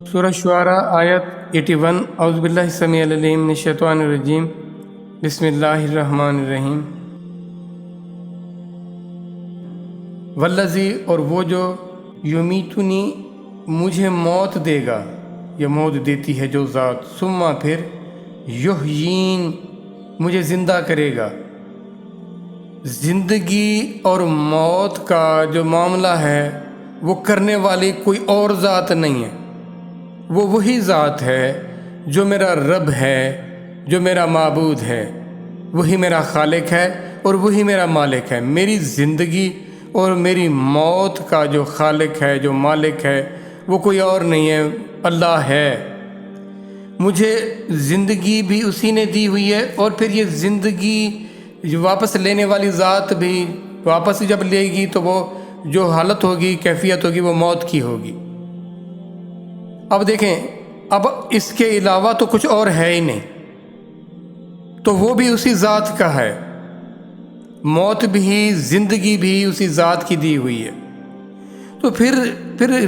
سورہ شعراء آیت 81 اعوذ باللہ السمیع العلیم من الشیطان الرجیم بسم اللہ الرحمن الرحیم والذی اور وہ جو یمیتنی مجھے موت دے گا یا موت دیتی ہے جو ذات ثم پھر یحیین مجھے زندہ کرے گا۔ زندگی اور موت کا جو معاملہ ہے وہ کرنے والی کوئی اور ذات نہیں ہے، وہ وہی ذات ہے جو میرا رب ہے، جو میرا معبود ہے، وہی میرا خالق ہے اور وہی میرا مالک ہے۔ میری زندگی اور میری موت کا جو خالق ہے، جو مالک ہے، وہ کوئی اور نہیں ہے، اللہ ہے۔ مجھے زندگی بھی اسی نے دی ہوئی ہے، اور پھر یہ زندگی جو واپس لینے والی ذات بھی واپس جب لے گی تو وہ جو حالت ہوگی، کیفیت ہوگی، وہ موت کی ہوگی۔ اب دیکھیں، اب اس کے علاوہ تو کچھ اور ہے ہی نہیں، تو وہ بھی اسی ذات کا ہے، موت بھی زندگی بھی اسی ذات کی دی ہوئی ہے، تو پھر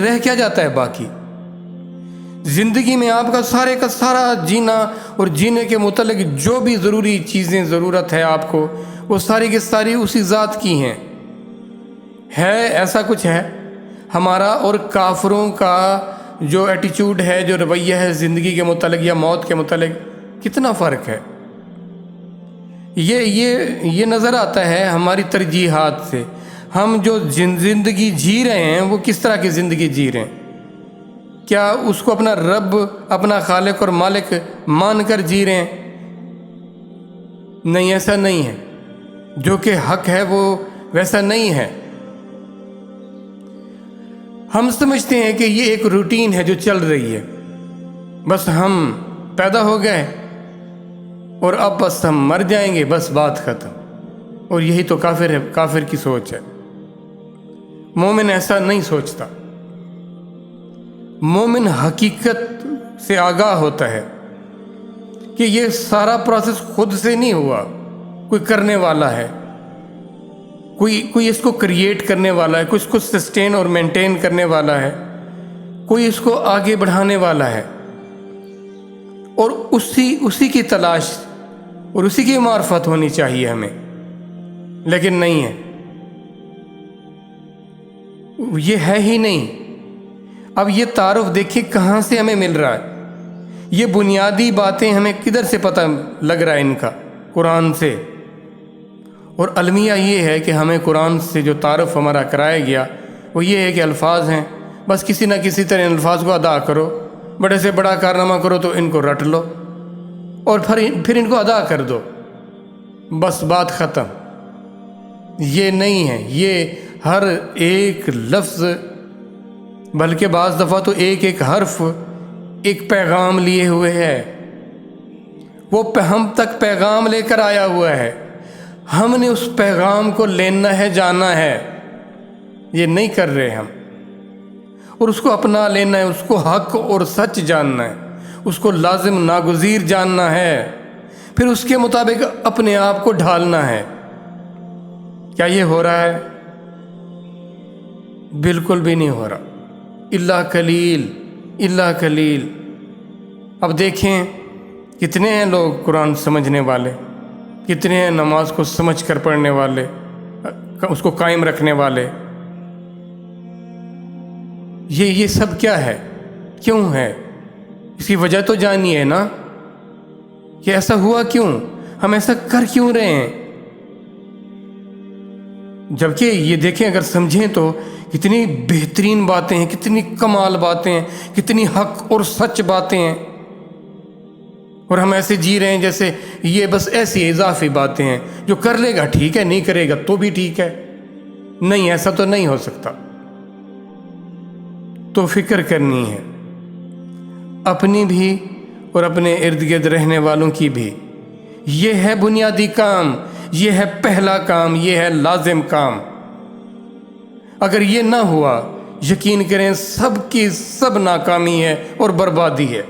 رہ کیا جاتا ہے باقی؟ زندگی میں آپ کا سارا جینا اور جینے کے متعلق جو بھی ضروری چیزیں ضرورت ہے آپ کو، وہ ساری کی ساری اسی ذات کی ہیں۔ ہے ایسا کچھ ہے؟ ہمارا اور کافروں کا جو ایٹیچیوڈ ہے، جو رویہ ہے زندگی کے متعلق یا موت کے متعلق، کتنا فرق ہے۔ یہ نظر آتا ہے ہماری ترجیحات سے، ہم جو زندگی جی رہے ہیں وہ کس طرح کی زندگی جی رہے ہیں؟ کیا اس کو اپنا رب، اپنا خالق اور مالک مان کر جی رہے ہیں؟ نہیں، ایسا نہیں ہے، جو کہ حق ہے وہ ویسا نہیں ہے۔ ہم سمجھتے ہیں کہ یہ ایک روٹین ہے جو چل رہی ہے، بس ہم پیدا ہو گئے اور اب بس ہم مر جائیں گے، بس بات ختم۔ اور یہی تو کافر کی سوچ ہے۔ مومن ایسا نہیں سوچتا۔ مومن حقیقت سے آگاہ ہوتا ہے کہ یہ سارا پروسیس خود سے نہیں ہوا، کوئی کرنے والا ہے، کوئی اس کو کریٹ کرنے والا ہے، کوئی اس کو سسٹین اور مینٹین کرنے والا ہے، کوئی اس کو آگے بڑھانے والا ہے، اور اسی کی تلاش اور اسی کی معرفت ہونی چاہیے ہمیں، لیکن نہیں ہے، یہ ہے ہی نہیں۔ اب یہ تعارف دیکھیں کہاں سے ہمیں مل رہا ہے، یہ بنیادی باتیں ہمیں کدھر سے پتہ لگ رہا ہے ان کا؟ قرآن سے۔ اور المیہ یہ ہے کہ ہمیں قرآن سے جو تعارف ہمارا کرایا گیا وہ یہ ہے کہ الفاظ ہیں، بس کسی نہ کسی طرح الفاظ کو ادا کرو، بڑے سے بڑا کارنامہ کرو تو ان کو رٹ لو اور پھر ان کو ادا کر دو، بس بات ختم۔ یہ نہیں ہے، یہ ہر ایک لفظ، بلکہ بعض دفعہ تو ایک حرف ایک پیغام لیے ہوئے ہے، وہ ہم تک پیغام لے کر آیا ہوا ہے، ہم نے اس پیغام کو لینا ہے، جانا ہے، یہ نہیں کر رہے ہم، اور اس کو اپنا لینا ہے، اس کو حق اور سچ جاننا ہے، اس کو لازم ناگزیر جاننا ہے، پھر اس کے مطابق اپنے آپ کو ڈھالنا ہے۔ کیا یہ ہو رہا ہے؟ بالکل بھی نہیں ہو رہا، اللہ قلیل۔ اب دیکھیں کتنے ہیں لوگ قرآن سمجھنے والے، کتنے ہیں نماز کو سمجھ کر پڑھنے والے، اس کو قائم رکھنے والے۔ یہ سب کیا ہے؟ کیوں ہے؟ اس کی وجہ تو جانی ہے نا، کہ ایسا ہوا کیوں، ہم ایسا کر کیوں رہے ہیں؟ جبکہ یہ دیکھیں، اگر سمجھیں تو کتنی بہترین باتیں ہیں، کتنی کمال باتیں ہیں، کتنی حق اور سچ باتیں ہیں، اور ہم ایسے جی رہے ہیں جیسے یہ بس ایسی اضافی باتیں ہیں، جو کر لے گا ٹھیک ہے، نہیں کرے گا تو بھی ٹھیک ہے۔ نہیں، ایسا تو نہیں ہو سکتا۔ تو فکر کرنی ہے، اپنی بھی اور اپنے ارد گرد رہنے والوں کی بھی۔ یہ ہے بنیادی کام، یہ ہے پہلا کام، یہ ہے لازم کام۔ اگر یہ نہ ہوا، یقین کریں سب کی سب ناکامی ہے اور بربادی ہے۔